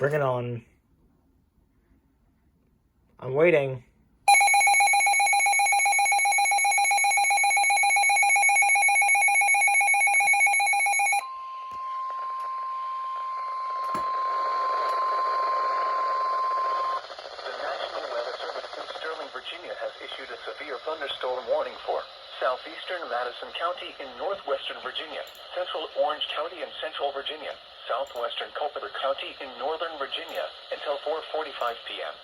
Bring it on. I'm waiting. Virginia has issued a severe thunderstorm warning for southeastern Madison County in northwestern Virginia, central Orange County in central Virginia, southwestern Culpeper County in northern Virginia until 4:45 p.m.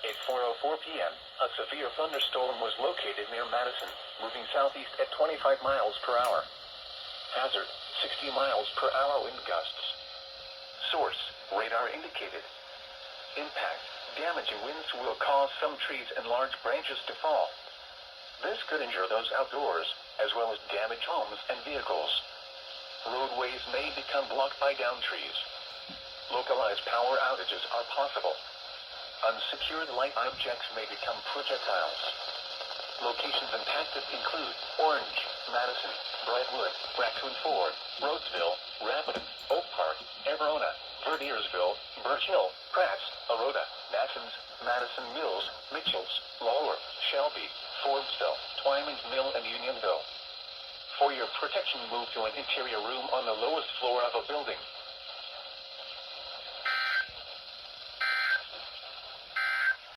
At 4:04 p.m., a severe thunderstorm was located near Madison, moving southeast at 25 miles per hour. Hazard, 60 miles per hour wind gusts. Source, radar indicated. Impact, damaging winds will cause some trees and large branches to fall. This could injure those outdoors, as well as damage homes and vehicles. Roadways may become blocked by downed trees. Localized power outages are possible. Unsecured light objects may become projectiles. Locations impacted include Orange, Madison, Brightwood, Raccoon Ford, Roseville, Rapid, Oak Park, Everona, Verdiersville, Birch Hill, Pratt's, Aroda, Nassans, Madison Mills, Mitchells, Lawworth, Shelby, Forbesville, Twyman's Mill, and Unionville. For your protection, move to an interior room on the lowest floor of a building.